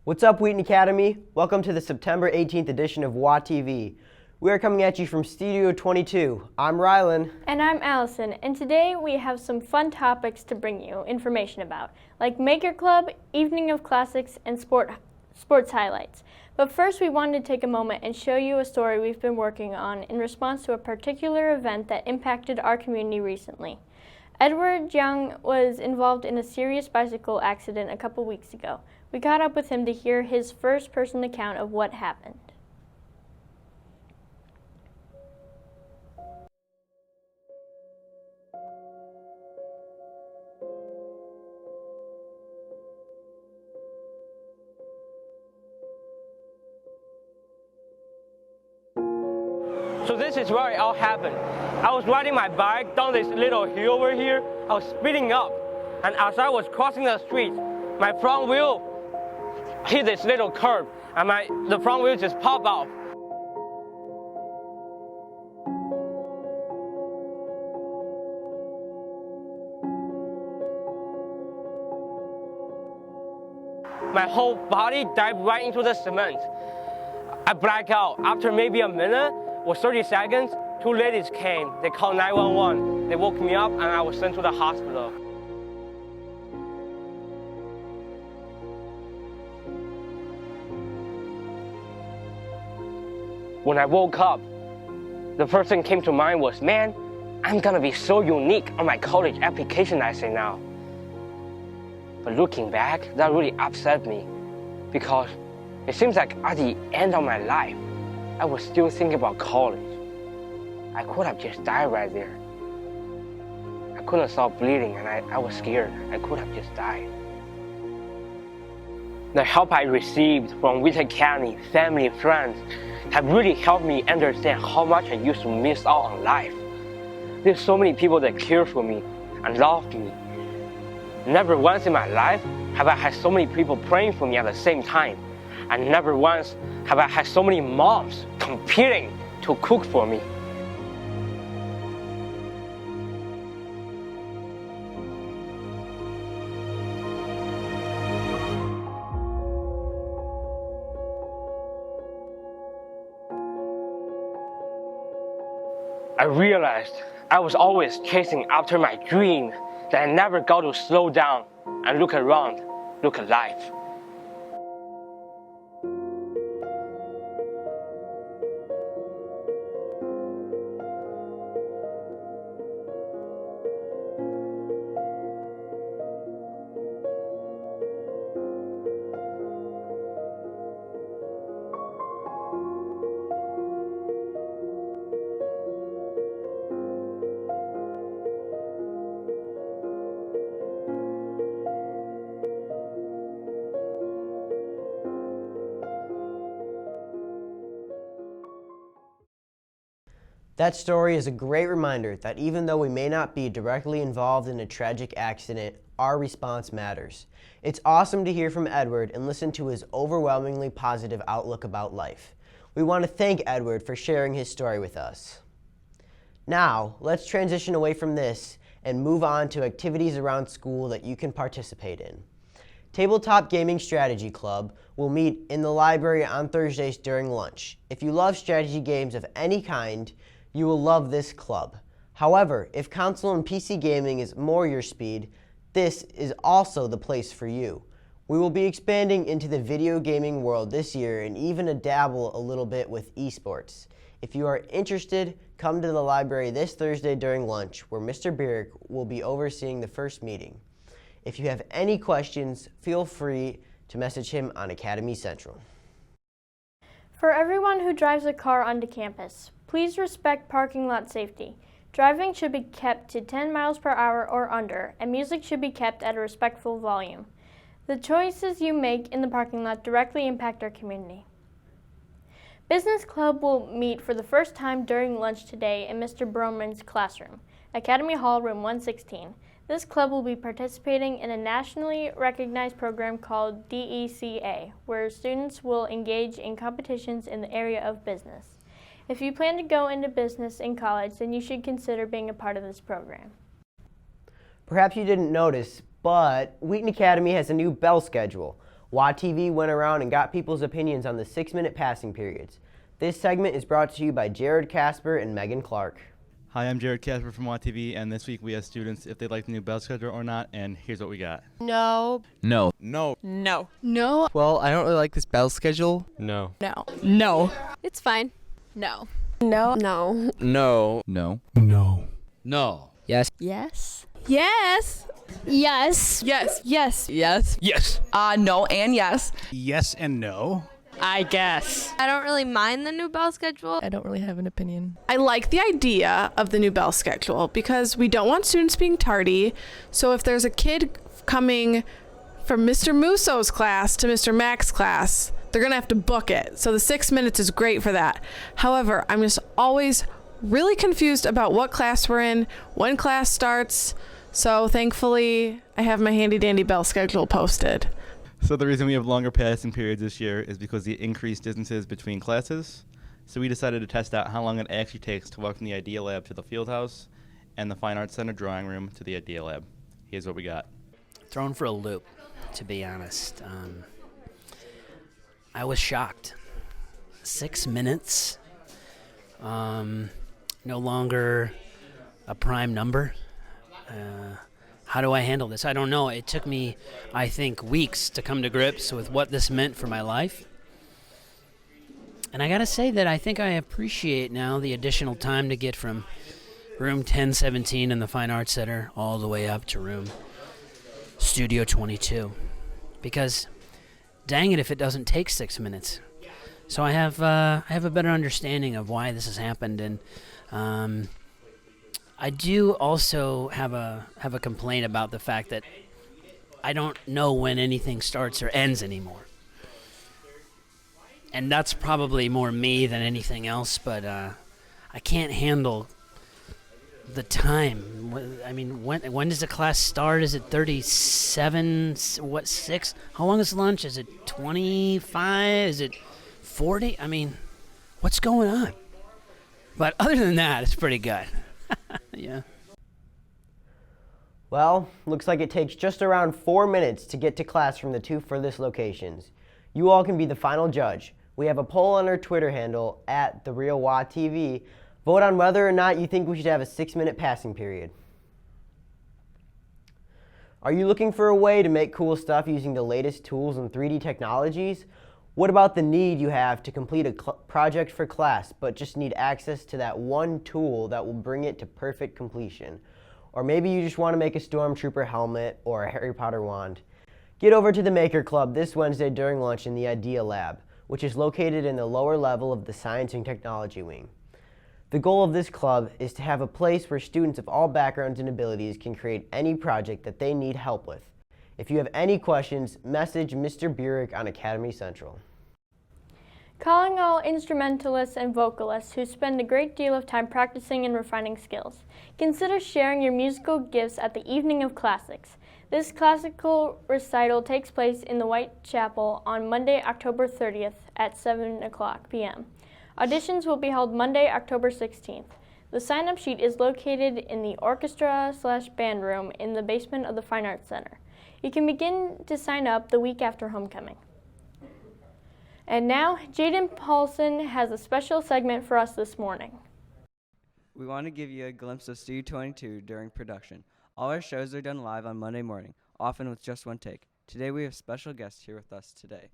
What's up, Wheaton Academy? Welcome to the September 18th edition of WAtv. We are coming at you from Studio 22. I'm Rylan. And I'm Allison, and today we have some fun topics to bring you information about, like Maker Club, Evening of Classics, and sports highlights. But first, we wanted to take a moment and show you a story we've been working on in response to a particular event that impacted our community recently. Edward Young was involved in a serious bicycle accident a couple weeks ago. We caught up with him to hear his first-person account of what happened. So this is where it all happened. I was riding my bike down this little hill over here. I was speeding up, and as I was crossing the street, my front wheel hit this little curb, and the front wheel just popped off. My whole body dived right into the cement. I blacked out. After maybe a minute or 30 seconds, two ladies came. They called 911. They woke me up and I was sent to the hospital. When I woke up, the first thing came to mind was, man, I'm gonna be so unique on my college application essay now. But looking back, that really upset me because it seems like at the end of my life, I was still thinking about college. I could have just died right there. I couldn't stop bleeding and I was scared. I could have just died. The help I received from Wheaton Academy, family, and friends have really helped me understand how much I used to miss out on life. There's so many people that care for me and love me. Never once in my life have I had so many people praying for me at the same time. And never once have I had so many moms competing to cook for me. I realized I was always chasing after my dream, that I never got to slow down and look around, look alive. That story is a great reminder that even though we may not be directly involved in a tragic accident, our response matters. It's awesome to hear from Edward and listen to his overwhelmingly positive outlook about life. We want to thank Edward for sharing his story with us. Now, let's transition away from this and move on to activities around school that you can participate in. Tabletop Gaming Strategy Club will meet in the library on Thursdays during lunch. If you love strategy games of any kind, you will love this club. However, if console and PC gaming is more your speed, this is also the place for you. We will be expanding into the video gaming world this year and even dabble a little bit with esports. If you are interested, come to the library this Thursday during lunch, where Mr. Bierk will be overseeing the first meeting. If you have any questions, feel free to message him on Academy Central. For everyone who drives a car onto campus, please respect parking lot safety. Driving should be kept to 10 miles per hour or under, and music should be kept at a respectful volume. The choices you make in the parking lot directly impact our community. Business Club will meet for the first time during lunch today in Mr. Broman's classroom, Academy Hall, room 116. This club will be participating in a nationally recognized program called DECA, where students will engage in competitions in the area of business. If you plan to go into business in college, then you should consider being a part of this program. Perhaps you didn't notice, but Wheaton Academy has a new bell schedule. WAtv went around and got people's opinions on the 6-minute passing periods. This segment is brought to you by Jared Casper and Megan Clark. Hi, I'm Jared Casper from WAtv, and this week we asked students if they like the new bell schedule or not, and here's what we got. No. No. No. No. No. Well, I don't really like this bell schedule. No. No. No. It's fine. No. No. No. No. No. No. No. Yes. Yes. Yes. Yes. Yes. Yes. Yes. Yes. No and yes. Yes and no. I guess. I don't really mind the new bell schedule. I don't really have an opinion. I like the idea of the new bell schedule because we don't want students being tardy. So if there's a kid coming from Mr. Musso's class to Mr. Mac's class, they're going to have to book it. So the 6 minutes is great for that. However, I'm just always really confused about what class we're in, when class starts. So thankfully, I have my handy dandy bell schedule posted. So the reason we have longer passing periods this year is because the increased distances between classes. So we decided to test out how long it actually takes to walk from the Idea Lab to the Field House and the Fine Arts Center drawing room to the Idea Lab. Here's what we got. Thrown for a loop, to be honest. I was shocked. 6 minutes. No longer a prime number. How do I handle this? I don't know. It took me, I think, weeks to come to grips with what this meant for my life. And I got to say that I think I appreciate now the additional time to get from room 1017 in the Fine Arts Center all the way up to room Studio 22. Because, dang it if it doesn't take 6 minutes. So I have a better understanding of why this has happened, and I do also have a complaint about the fact that I don't know when anything starts or ends anymore. And that's probably more me than anything else, but I can't handle the time. I mean, when does the class start? Is it 37, 6? How long is lunch? Is it 25? Is it 40? I mean, what's going on? But other than that, it's pretty good. Yeah. Well, looks like it takes just around 4 minutes to get to class from the two furthest locations. You all can be the final judge. We have a poll on our Twitter handle at @TheRealWATv. Vote on whether or not you think we should have a 6-minute passing period. Are you looking for a way to make cool stuff using the latest tools and 3D technologies? What about the need you have to complete a project for class, but just need access to that one tool that will bring it to perfect completion? Or maybe you just want to make a Stormtrooper helmet or a Harry Potter wand. Get over to the Maker Club this Wednesday during lunch in the Idea Lab, which is located in the lower level of the Science and Technology Wing. The goal of this club is to have a place where students of all backgrounds and abilities can create any project that they need help with. If you have any questions, message Mr. Burek on Academy Central. Calling all instrumentalists and vocalists who spend a great deal of time practicing and refining skills. Consider sharing your musical gifts at the Evening of Classics. This classical recital takes place in the Whitechapel on Monday, October 30th at 7 p.m. Auditions will be held Monday, October 16th. The sign-up sheet is located in the orchestra/band room in the basement of the Fine Arts Center. You can begin to sign up the week after homecoming. And now, Jaden Paulson has a special segment for us this morning. We want to give you a glimpse of Studio 22 during production. All our shows are done live on Monday morning, often with just one take. Today we have special guests here with us today.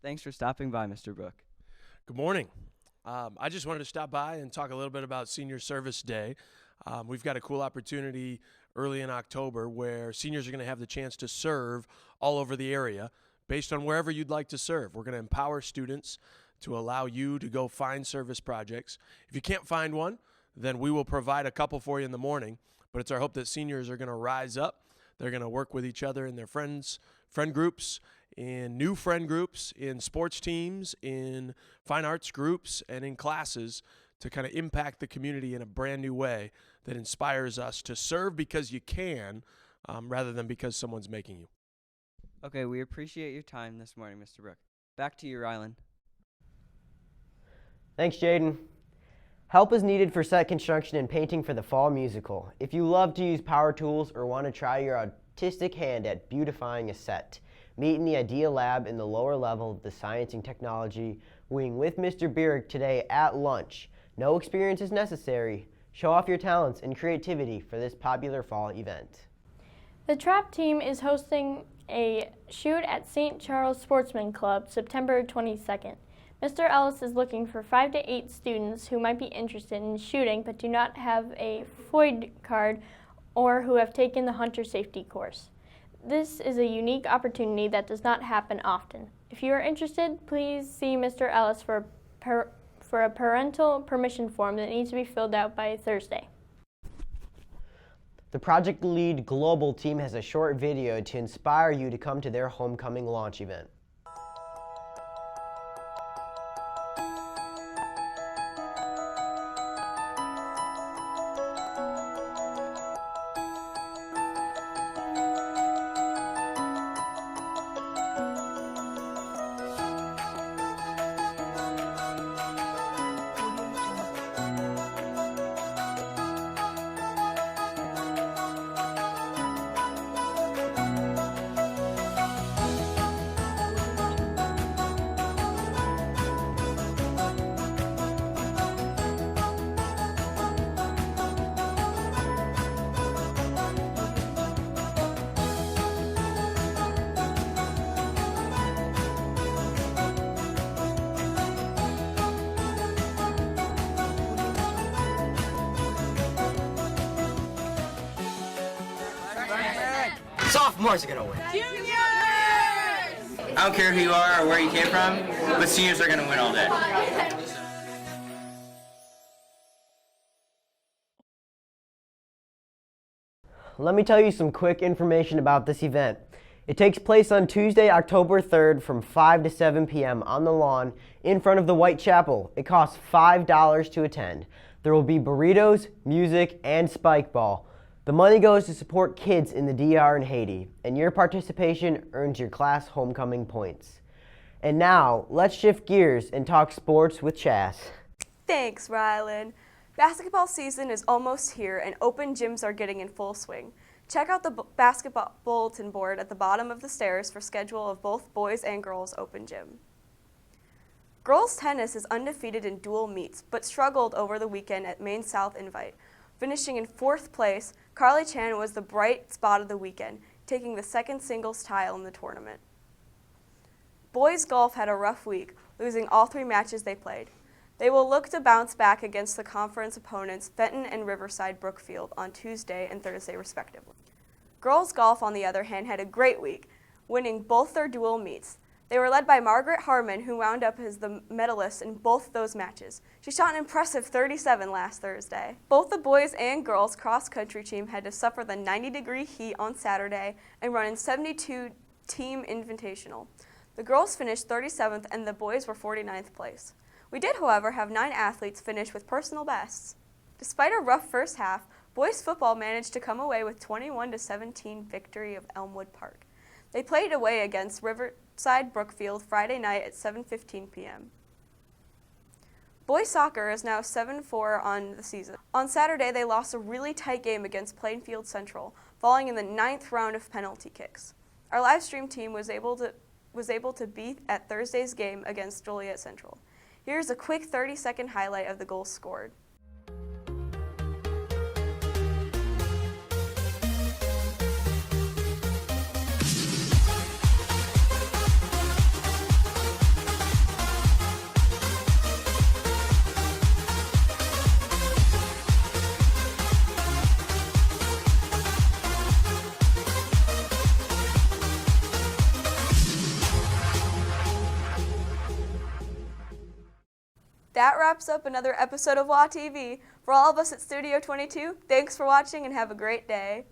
Thanks for stopping by, Mr. Brook. Good morning. I just wanted to stop by and talk a little bit about Senior Service Day. We've got a cool opportunity early in October where seniors are going to have the chance to serve all over the area based on wherever you'd like to serve. We're going to empower students to allow you to go find service projects. If you can't find one, then we will provide a couple for you in the morning. But it's our hope that seniors are going to rise up. They're going to work with each other in their friend groups, in new friend groups, in sports teams, in fine arts groups, and in classes to kind of impact the community in a brand new way that inspires us to serve because you can rather than because someone's making you. Okay, we appreciate your time this morning, Mr. Brook. Back to you, Rylan. Thanks, Jaden. Help is needed for set construction and painting for the fall musical. If you love to use power tools or want to try your artistic hand at beautifying a set, meet in the Idea Lab in the lower level of the Science and Technology wing with Mr. Bierk today at lunch. No experience is necessary. Show off your talents and creativity for this popular fall event. The trap team is hosting a shoot at St. Charles Sportsman Club September 22nd. Mr. Ellis is looking for 5 to 8 students who might be interested in shooting but do not have a FOID card or who have taken the hunter safety course. This is a unique opportunity that does not happen often. If you are interested, please see Mr. Ellis for a parental permission form that needs to be filled out by Thursday. The Project Lead Global team has a short video to inspire you to come to their homecoming launch event. Sophomores are gonna win. Juniors! I don't care who you are or where you came from, but seniors are gonna win all day. Let me tell you some quick information about this event. It takes place on Tuesday, October 3rd from 5 to 7 p.m. on the lawn in front of the White Chapel. It costs $5 to attend. There will be burritos, music, and spike ball. The money goes to support kids in the DR and Haiti, and your participation earns your class homecoming points. And now, let's shift gears and talk sports with Chas. Thanks, Rylan. Basketball season is almost here, and open gyms are getting in full swing. Check out the basketball bulletin board at the bottom of the stairs for schedule of both boys and girls open gym. Girls tennis is undefeated in dual meets, but struggled over the weekend at Maine South Invite. Finishing in 4th place, Carly Chan was the bright spot of the weekend, taking the second singles title in the tournament. Boys golf had a rough week, losing all 3 matches they played. They will look to bounce back against the conference opponents Fenton and Riverside Brookfield on Tuesday and Thursday respectively. Girls golf, on the other hand, had a great week, winning both their dual meets. They were led by Margaret Harmon, who wound up as the medalist in both those matches. She shot an impressive 37 last Thursday. Both the boys and girls cross-country team had to suffer the 90-degree heat on Saturday and run in 72 team invitational. The girls finished 37th and the boys were 49th place. We did, however, have 9 athletes finish with personal bests. Despite a rough first half, boys football managed to come away with 21-17 victory of Elmwood Park. They played away against Riverside Brookfield Friday night at 7:15 p.m. Boys soccer is now 7-4 on the season. On Saturday, they lost a really tight game against Plainfield Central, falling in the 9th round of penalty kicks. Our live stream team was able to beat at Thursday's game against Joliet Central. Here's a quick 30-second highlight of the goals scored. That wraps up another episode of WAtv. For all of us at Studio 22, thanks for watching and have a great day.